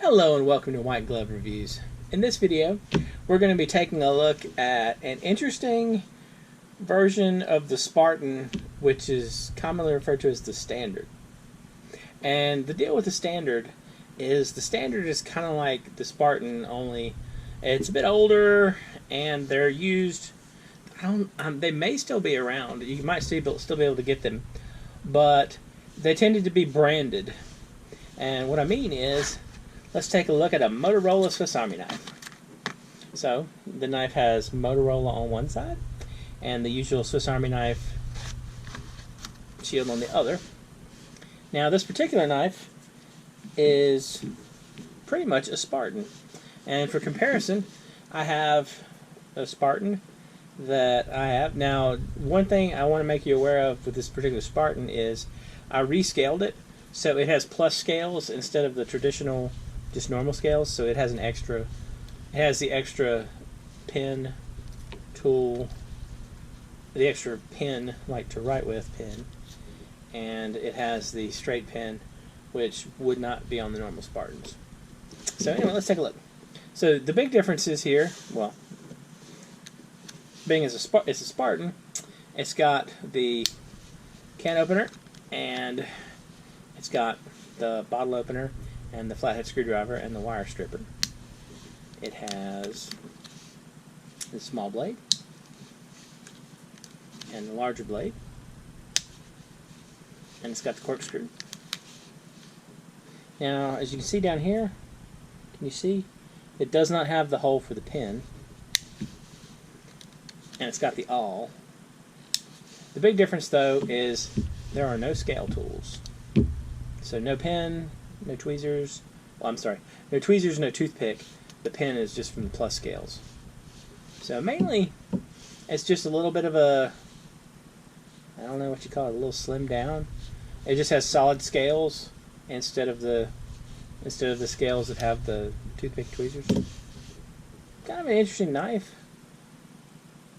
Hello and welcome to White Glove Reviews. In this video, we're going to be taking a look at an interesting version of the Spartan, which is commonly referred to as the Standard. And the deal with the Standard is kind of like the Spartan, only it's a bit older and they're used. They may still be around. You might still be able to get them, but they tended to be branded. And what I mean is, let's take a look at a Motorola Swiss Army knife. So, the knife has Motorola on one side and the usual Swiss Army knife shield on the other. Now, this particular knife is pretty much a Spartan. And for comparison, I have a Spartan that I have. Now, one thing I want to make you aware of with this particular Spartan is I rescaled it. So it has plus scales instead of the traditional, just normal scales. So it has the extra pin tool, the extra pin, like to write with pin, and it has the straight pin, which would not be on the normal Spartans. So anyway, let's take a look. So the big difference is here, well, being as it's a Spartan, it's got the can opener, and it's got the bottle opener and the flathead screwdriver and the wire stripper. It has the small blade and the larger blade, and it's got the corkscrew. Now, as you can see down here, can you see? It does not have the hole for the pin, and it's got the awl. The big difference, though, is there are no scale tools. So no pen, no tweezers. Well, I'm sorry, no tweezers, no toothpick. The pen is just from the plus scales. So mainly, it's just a little bit of a, I don't know what you call it, a little slimmed down. It just has solid scales instead of the scales that have the toothpick tweezers. Kind of an interesting knife.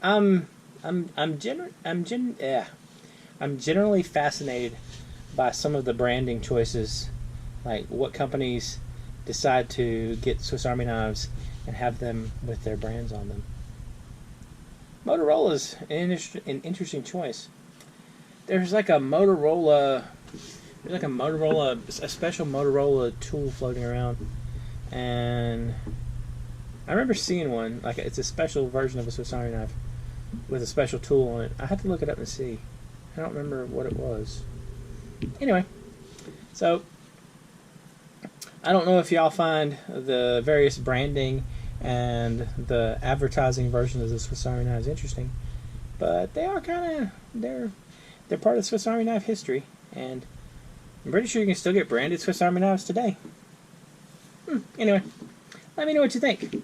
I'm generally fascinated by some of the branding choices, like what companies decide to get Swiss Army knives and have them with their brands on them. Motorola's an interesting choice. There's a special Motorola tool floating around, and I remember seeing one, like it's a special version of a Swiss Army knife with a special tool on it. I had to look it up and see. I don't remember what it was. Anyway, so I don't know if y'all find the various branding and the advertising version of the Swiss Army knives interesting, but they are they're part of Swiss Army knife history, and I'm pretty sure you can still get branded Swiss Army knives today. Anyway, let me know what you think.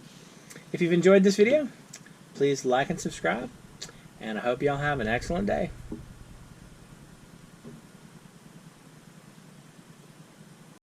If you've enjoyed this video, please like and subscribe, and I hope y'all have an excellent day.